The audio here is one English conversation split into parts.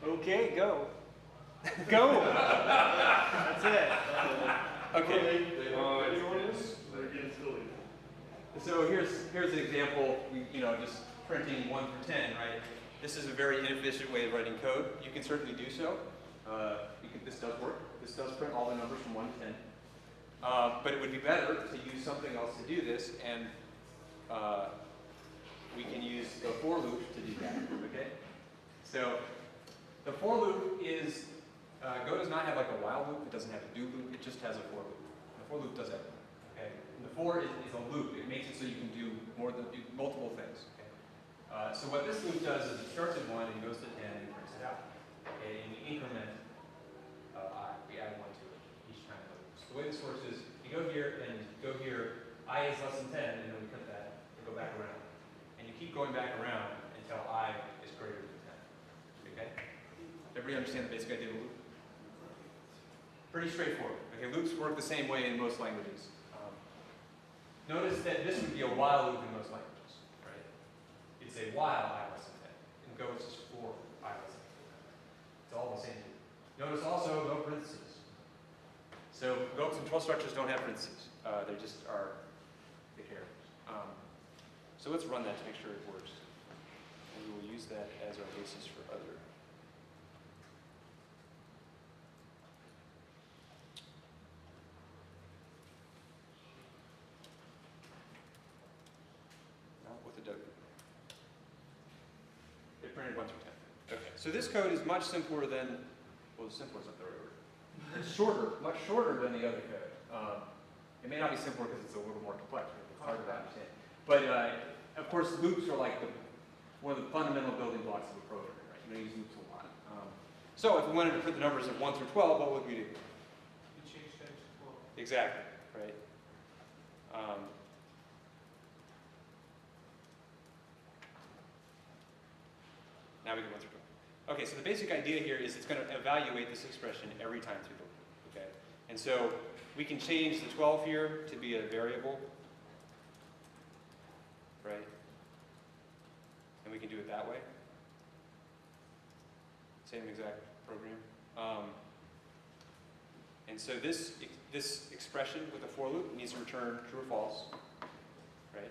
Okay, go. Go! That's it. Okay. So here's an example. Just printing 1 through 10, right? This is a very inefficient way of writing code. You can certainly do so. This does work. This does print all the numbers from 1 to 10. But it would be better to use something else to do this, and we can use the for loop to do that. Okay. So the for loop is Go does not have like a while loop. It doesn't have a do loop. It just has a for loop. The for loop does everything. Okay. And the for is a loop. It makes it so you can do multiple things. Okay. So what this loop does is it starts at 1 and goes to 10 and prints it out. Okay. And we increment I. We add 1 to it each time. So the way this works is you go here and go here. I is less than 10, and then we cut that and go back around. And you keep going back around until I is greater than 10. Okay. Everybody understand the basic idea of a loop? Pretty straightforward. Okay, loops work the same way in most languages. Notice that this would be a while loop in most languages, right? You'd say while I less than 10. In Go, it's just for I less than 10. It's all the same loop. Notice also no parentheses. So Go control structures don't have parentheses. They just are the characters. So let's run that to make sure it works. And we will use that as our basis for other. It printed 1 through 10. Okay. So this code is much simpler than, well, simpler is not the right word. It's shorter, much shorter than the other code. It may not be simpler because it's a little more complex. It's harder to understand. But of course, loops are like one of the fundamental building blocks of a program. Right? You use loops a lot. So if we wanted to print the numbers of 1 through 12, what would we do? You change that to 12. Exactly. Right. Now we can 1 through 12. Okay, so the basic idea here is it's going to evaluate this expression every time through the loop. Okay, and so we can change the 12 here to be a variable, right? And we can do it that way. Same exact program. And so this expression with a for loop needs to return true or false, right?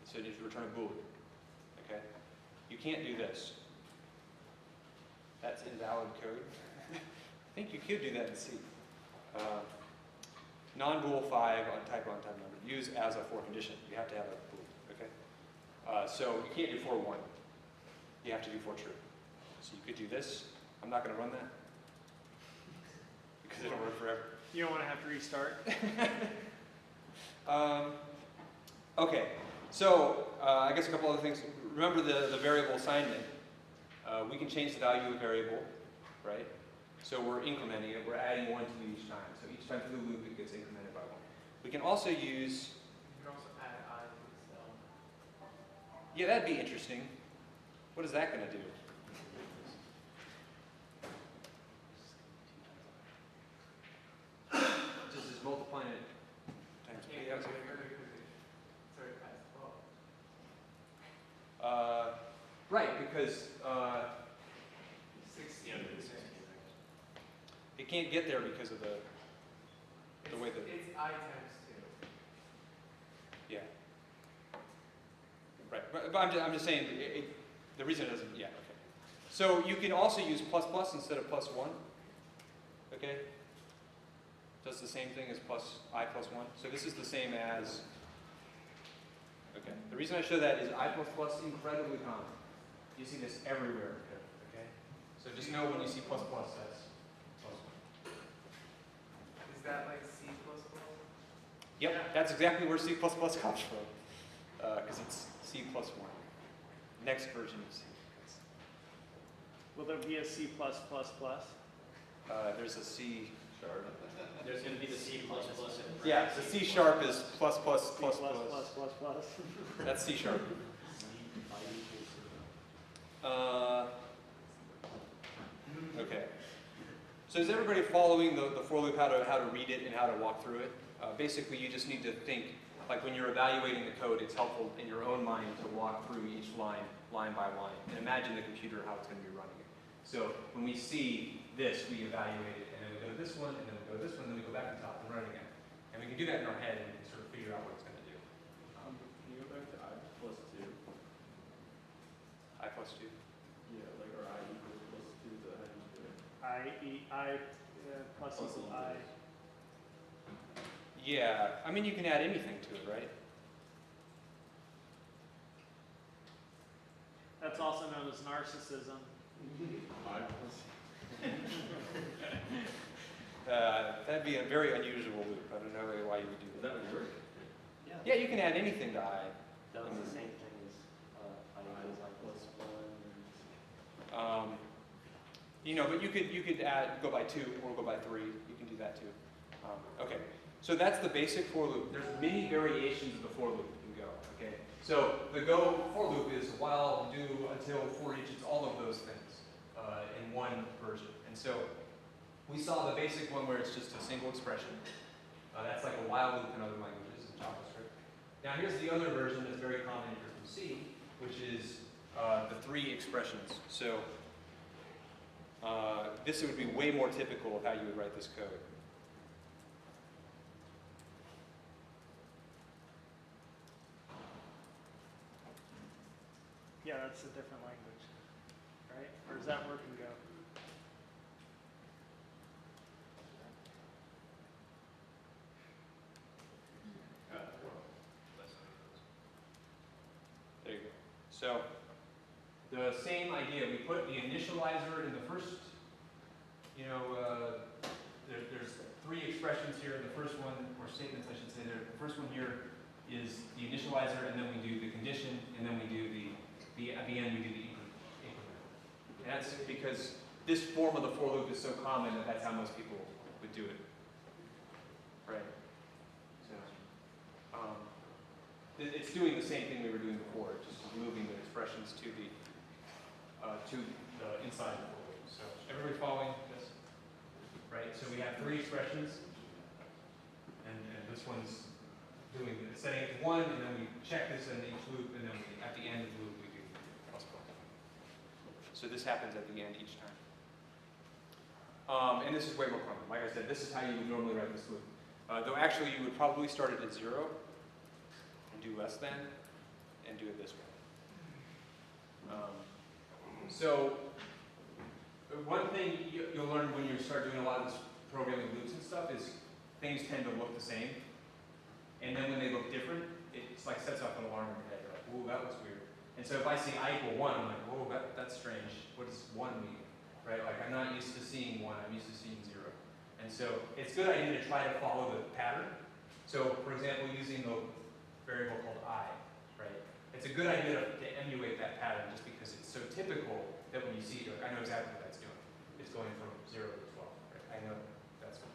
So it needs to return a boolean. Okay. You can't do this. That's invalid code. I think you could do that in C. Non-bool 5 on type number. Use as a for condition. You have to have a bool. Okay. So you can't do for 1. You have to do for true. So you could do this. I'm not going to run that because it'll run forever. You don't want to have to restart. Okay. So I guess a couple other things. Remember the variable assignment. We can change the value of the variable, right? So we're incrementing it. We're adding 1 to it each time. So each time through the loop, it gets incremented by 1. We can also use. You can also add I to the cell. Yeah, that'd be interesting. What is that going to do? Just is multiplying it times p. Yeah, because it's already past 12. Right, because 16. it can't get there because of the way that. It's I times 2. Yeah. Right, but I'm just saying the reason it doesn't. Yeah. Okay. So you can also use plus plus instead of plus 1. Okay. Does the same thing as I plus 1. So this is the same as. Okay. The reason I show that is I plus plus incredibly common. You see this everywhere in code, okay? So just know when you see plus plus, that's plus 1. Is that like C++? Yep, that's exactly where C++ comes from, because it's C plus 1. Next version of C. Will there be a C+++? There's a C sharp. There's going to be the C++. Yeah, the C sharp is plus plus plus C+++++. plus. That's C sharp. Okay. So is everybody following the for loop, how to read it and how to walk through it? Basically, you just need to think, like when you're evaluating the code, it's helpful in your own mind to walk through each line by line, and imagine the computer, how it's going to be running it. So when we see this, we evaluate it, and then we go to this one, and then we go to this one, and then we go back to the top and run it again. And we can do that in our head and sort of figure out what it's going to do. Can you go back to I plus 2? I plus 2. Yeah, like or I equals plus 2, is that how you do it? I plus Plus equal equals. I. Yeah, I mean, you can add anything to it, right? That's also known as narcissism. I plus That'd be a very unusual loop. I don't know why you would do Is that. that what work? Yeah, you can add anything to I. That was the same thing as I equals I plus 1. But you could add, go by 2 or go by 3. You can do that too. Okay, so that's the basic for loop. There's many variations of the for loop you can go. Okay, so the go for loop is while, do, until, for each. It's all of those things in one version. And so we saw the basic one where it's just a single expression. That's like a while loop in other languages in JavaScript. Now here's the other version that's very common in C, which is the 3 expressions. So this would be way more typical of how you would write this code. Yeah, that's a different language, right? Or does that work in Go? There you go. So the same idea, we put the initializer in the first, there's 3 expressions here. The first one, or statements I should say there, the first one here is the initializer, and then we do the condition, and then we do at the end we do the increment. And that's because this form of the for loop is so common that that's how most people would do it. Right? So, it's doing the same thing we were doing before, just moving the expressions to the inside of the for loop. So everybody following this? Right? So we have 3 expressions, and this one's setting it to 1, and then we check this in each loop, and then at the end of the loop we do plus plus. So this happens at the end each time. And this is way more common. Like I said, this is how you would normally write this loop. Though actually you would probably start it at 0 and do less than, and do it this way. So one thing you'll learn when you start doing a lot of this programming loops and stuff is things tend to look the same. And then when they look different, it's like sets off an alarm in your head. You're like, ooh, that looks weird. And so if I see I equal 1, I'm like, whoa, that's strange. What does 1 mean? Right? Like I'm not used to seeing 1, I'm used to seeing 0. And so it's a good idea to try to follow the pattern. So for example, using the variable called I, right? It's a good idea to emulate that pattern just because it's so typical that when you see it, you're like, I know exactly what that's doing. It's going from 0 to 12, right? I know that's what.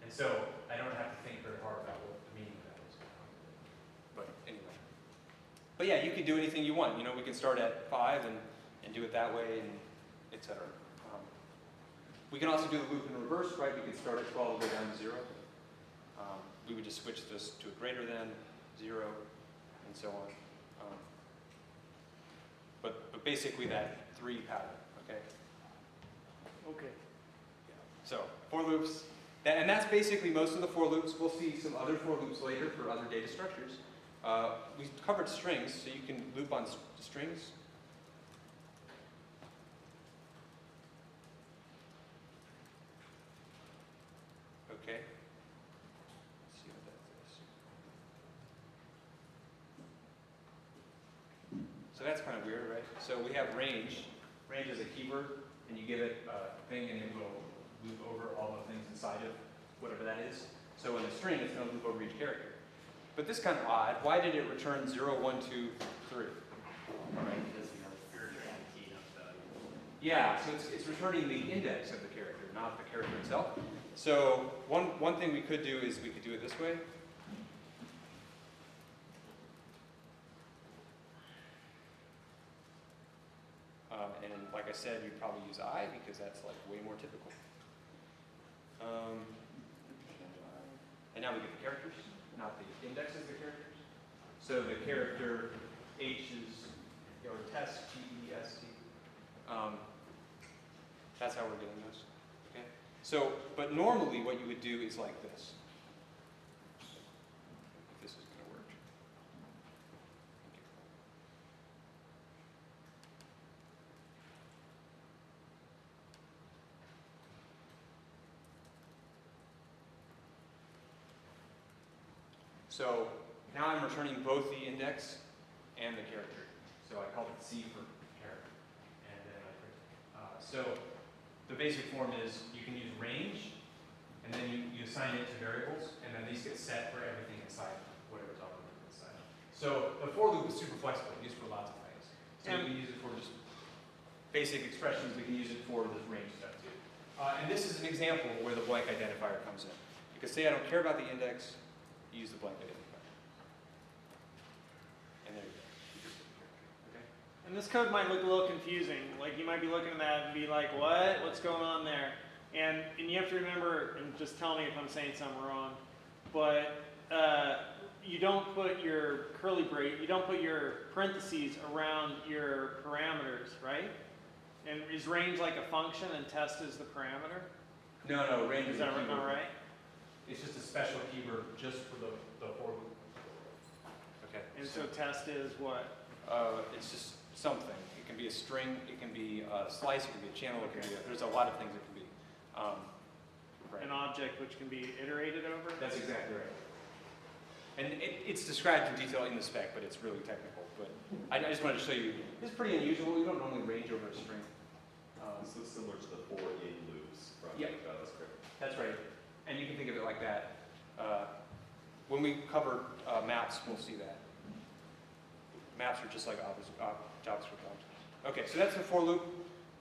And so I don't have to think very hard about what the meaning of that is. But anyway. But yeah, you can do anything you want. We can start at 5 and do it that way, and etc. We can also do the loop in reverse, right? We could start at 12 and go down to 0. We would just switch this to a greater than 0, and so on. But basically that 3 pattern, okay? Okay. So for loops, and that's basically most of the for loops. We'll see some other for loops later for other data structures. We covered strings, so you can loop on strings. Okay. Let's see what that is. So that's kind of weird, right? So we have range. Range is a keyword, and you give it a thing, and it will loop over all the things inside of whatever that is. So in a string, it's going to loop over each character. But this is kind of odd. Why did it return 0, 1, 2, 3? Right, because you have key enough value. Yeah, so it's returning the index of the character, not the character itself. So one thing we could do is we could do it this way. And like I said, you'd probably use I because that's like way more typical. And now we get the characters, not the indexes of the characters. So the character H is, or test, T-E-S-T. That's how we're getting those. Okay. So, but normally what you would do is like this. If this is going to work. Thank you. So now I'm returning both the index and the character. So I call it C for character. And then I print it. So the basic form is you can use range, and then you assign it to variables, and then these get set for everything inside whatever's already inside. So the for loop is super flexible, used for lots of things. So we can use it for just basic expressions. We can use it for this range stuff too. And this is an example where the blank identifier comes in. You can say I don't care about the index, use the blank identifier. And there you go. Okay? And this code might look a little confusing. Like you might be looking at that and be like, what? What's going on there? And you have to remember, and just tell me if I'm saying something wrong, but you don't put your curly brace, you don't put your parentheses around your parameters, right? And is range like a function and test is the parameter? No, range Is that a keyword. right? It's just a special keyword just for the for loop. Okay. And so test is what? It's just something. It can be a string, it can be a slice, it can be a channel, it can be there's a lot of things it can be. Right. An object which can be iterated over? That's exactly right. And it's described in detail in the spec, but it's really technical. But I just wanted to show you, this is pretty unusual. You don't normally range over a string. This looks similar to the for in loops from Yeah. JavaScript. That's right. And you can think of it like that. When we cover maps, we'll see that. Maps are just like JavaScript objects. Okay, so that's the for loop.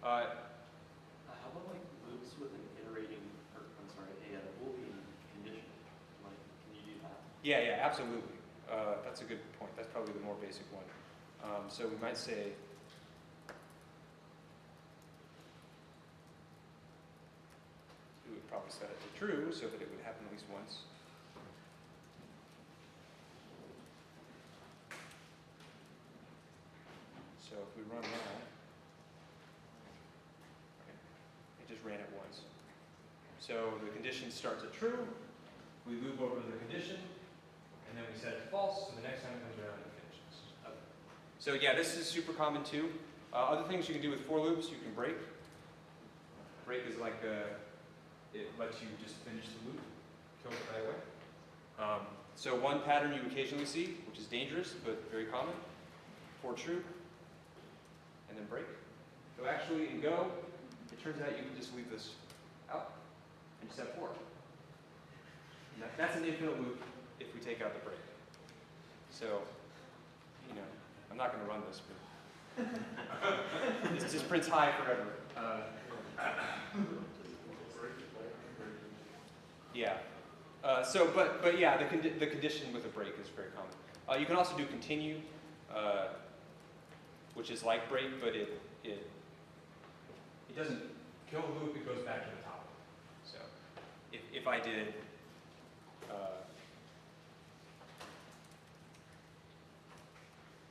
How about like loops with an iterating, or I'm sorry, a Boolean condition? Like, can you do that? Yeah, absolutely. That's a good point. That's probably the more basic one. So we might say, we would probably set it to true so that it would happen at least once. So if we run that, okay, it just ran it once. So the condition starts at true, we loop over the condition, and then we set it to false, so the next time it comes around, it finishes. So yeah, this is super common too. Other things you can do with for loops, you can break. Break is like, it lets you just finish the loop, kill it right away. So one pattern you occasionally see, which is dangerous, but very common, for true, and then break. So actually in Go, it turns out you can just leave this out and just have for. And that's an infinite loop if we take out the break. So, you know, I'm not going to run this, but this just prints high forever. Yeah. But yeah, the condition with a break is very common. You can also do continue, which is like break, but it doesn't kill the loop, it goes back to the top. So if I did,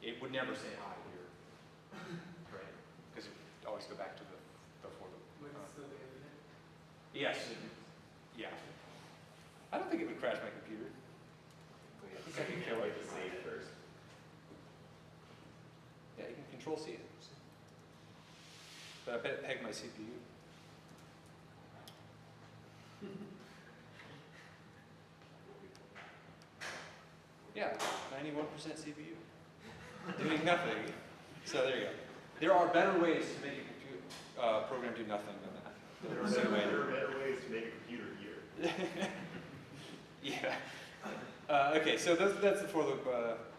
it would never say hi here, right? Because it would always go back to the for loop. Would it still be infinite? Yes. Yeah. I don't think it would crash my computer. I think I can kill it. Save first. Yeah, you can control C it. But I bet it pegged my CPU. Yeah, 91% CPU. Doing nothing. So there you go. There are better ways to make a program do nothing than that. There are better ways to make a computer here. Yeah. Okay, so that's the for loop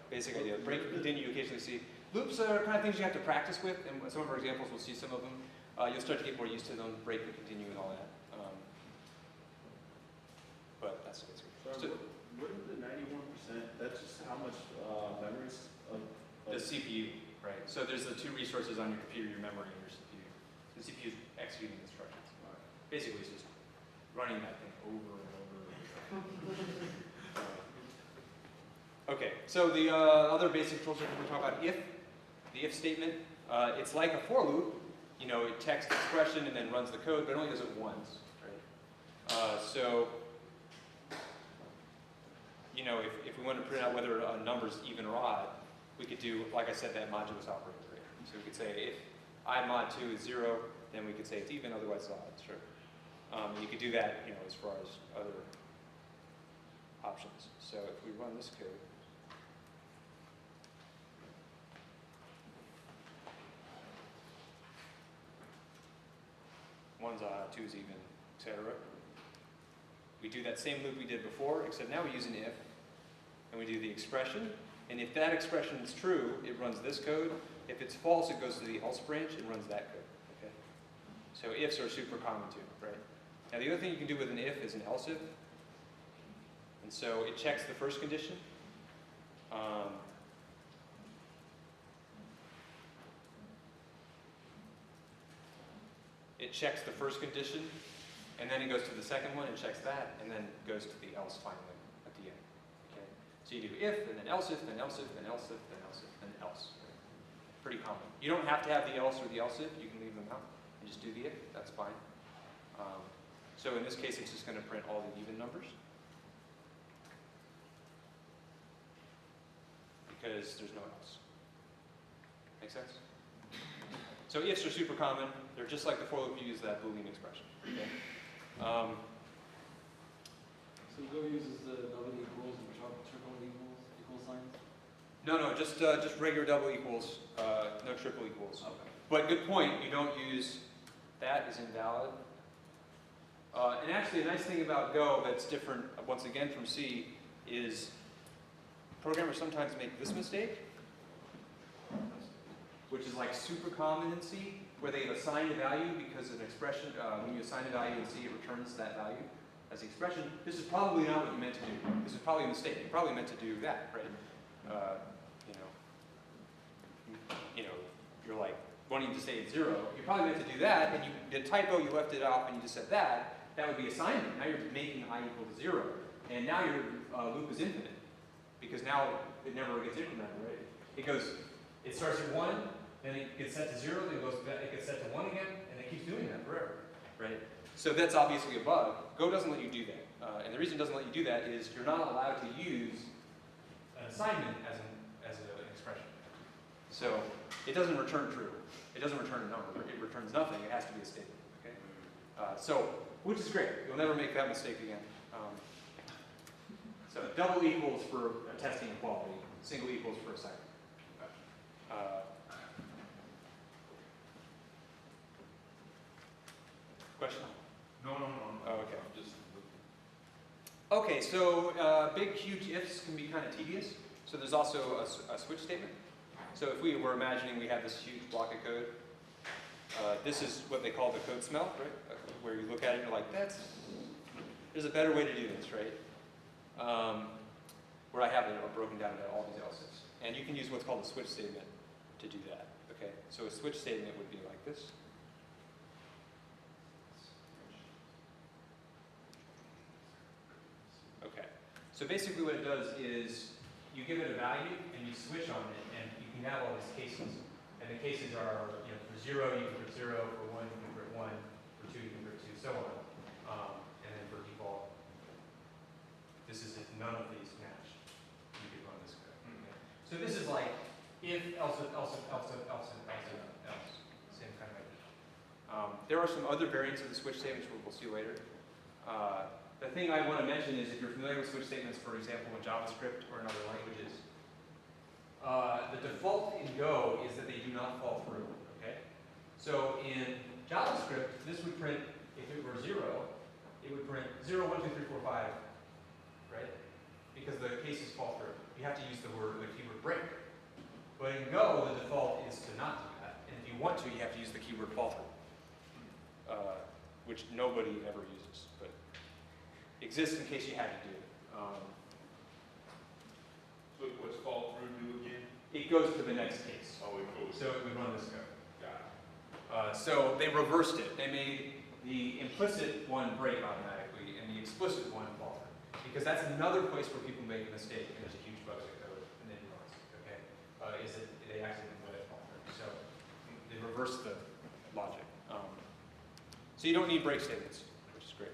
basic idea. Break and continue you occasionally see. Loops are kind of things you have to practice with, and some of our examples we'll see some of them. You'll start to get more used to them, break and continue and all that. But that's it. So what are the 91%? That's just how much memories of The CPU, right? So there's the two resources on your computer, your memory and your CPU. The CPU is executing instructions. Basically, it's just running that thing over and over. Okay, so the other basic control structure we talk about, if, the if statement, it's like a for loop, you know, it texts the expression and then runs the code, but it only does it once, right? So, you know, if we want to print out whether a number is even or odd, we could do, like I said, that modulus operator. Right? So we could say if I mod 2 is 0, then we could say it's even, otherwise it's odd, sure. You could do that, you know, as far as other options. So if we run this code, one's odd, two's even, etc. We do that same loop we did before, except now we use an if, and we do the expression. And if that expression is true, it runs this code. If it's false, it goes to the else branch and runs that code. Okay? So ifs are super common too, right? Now the other thing you can do with an if is an else if. And so it checks the first condition. It checks the first condition, and then it goes to the second one and checks that, and then goes to the else finally at the end. Okay? So you do if, and then else if, then else if, then else if, then else if, then else. Pretty common. You don't have to have the else or the else if. You can leave them out and just do the if. That's fine. So in this case, it's just going to print all the even numbers, because there's no else. Make sense? So ifs are super common. They're just like the for loop you use that Boolean expression. Okay? So Go uses the double equals and triple equal signs? No, just regular double equals, no triple equals. Okay. But good point, you don't use that is invalid. And actually, a nice thing about Go that's different, once again, from C, is programmers sometimes make this mistake, which is like super common in C, where they assign a value because an expression, when you assign a value in C, it returns that value as the expression. This is probably not what you meant to do. This is probably a mistake. You probably meant to do that, right? You know, you're like wanting to say it's 0. You probably meant to do that, and you did a typo, you left it off, and you just said that. That would be assignment. Now you're making I equal to 0, and now your loop is infinite, because now it never gets incremented, right? It starts at 1, then it gets set to 0, then it gets set to 1 again, and it keeps doing that forever, right? So that's obviously a bug. Go doesn't let you do that. And the reason it doesn't let you do that is you're not allowed to use an assignment as an expression. So it doesn't return true. It doesn't return a number. It returns nothing. It has to be a statement, okay? Which is great. You'll never make that mistake again. So double equals for testing equality. Single equals for assignment. Question? No. Oh, okay. Okay, so big, huge ifs can be kind of tedious. So there's also a switch statement. So if we were imagining we had this huge block of code, this is what they call the code smell, right? Where you look at it and you're like, there's a better way to do this, right? Where I have it broken down into all these else's. And you can use what's called a switch statement to do that, okay? So a switch statement would be like this. Okay, so basically what it does is you give it a value and you switch on it, and you can have all these cases. And the cases are, you know, for 0, you can put 0, for 1, you can put 1, for 2, you can put 2, so on. And then for default, this is if none of these match, you can run this code. Okay? So this is like if, else, same kind of idea. There are some other variants of the switch statements we'll see later. The thing I want to mention is if you're familiar with switch statements, for example, in JavaScript or in other languages, the default in Go is that they do not fall through, okay? So in JavaScript, this would print, if it were 0, it would print 0, 1, 2, 3, 4, 5, right? Because the cases fall through. You have to use the keyword break. But in Go, the default is to not do that. And if you want to, you have to use the keyword fall through, which nobody ever uses, but exists in case you had to do it. So what's fall through do again? It goes to the next case. Oh, it goes. So it would run this code. Got it. So they reversed it. They made the implicit one break automatically and the explicit one fall through. Because that's another place where people make a mistake and there's a huge bug in the code and then runs, okay? Is that they accidentally let it fall through. So they reversed the logic. So you don't need break statements, which is great.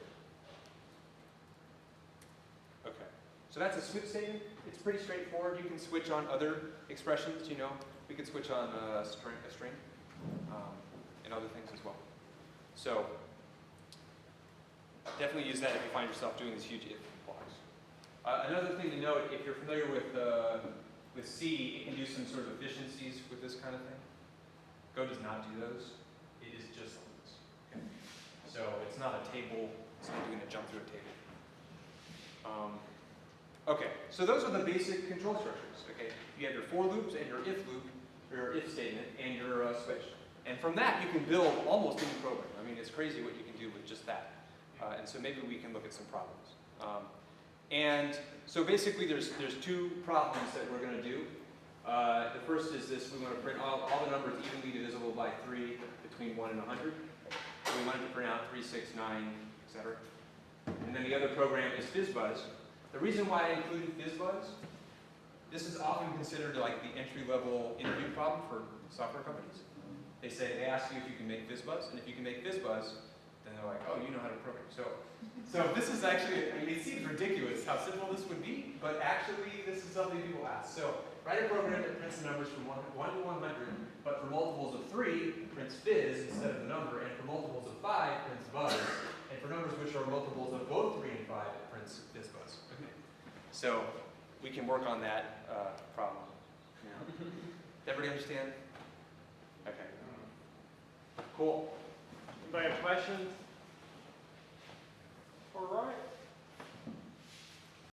Okay, so that's a switch statement. It's pretty straightforward. You can switch on other expressions, you know. We could switch on a string and other things as well. So definitely use that if you find yourself doing these huge if blocks. Another thing to note, if you're familiar with C, it can do some sort of efficiencies with this kind of thing. Go does not do those. It is just loops. Okay? So it's not a table. It's not doing a jump through a table. Okay, so those are the basic control structures. Okay, you have your for loops and your if loop, or your if statement, and your switch. And from that, you can build almost any program. I mean, it's crazy what you can do with just that. And so maybe we can look at some problems. And so basically, there's two problems that we're going to do. The first is this: we want to print all the numbers evenly divisible by 3 between 1 and 100. So we want it to print out 3, 6, 9, etc. And then the other program is FizzBuzz. The reason why I included FizzBuzz, this is often considered like the entry-level interview problem for software companies. They ask you if you can make FizzBuzz, and if you can make FizzBuzz, then they're like, oh, you know how to program. So this is actually, I mean, it seems ridiculous how simple this would be, but actually this is something people ask. So write a program that prints the numbers from 1 to 100, but for multiples of 3, prints Fizz instead of the number, and for multiples of 5, prints Buzz, and for numbers which are multiples of both 3 and 5, it prints FizzBuzz. Okay. So we can work on that problem now. Everybody understand? Okay. Cool. Anybody have questions? All right.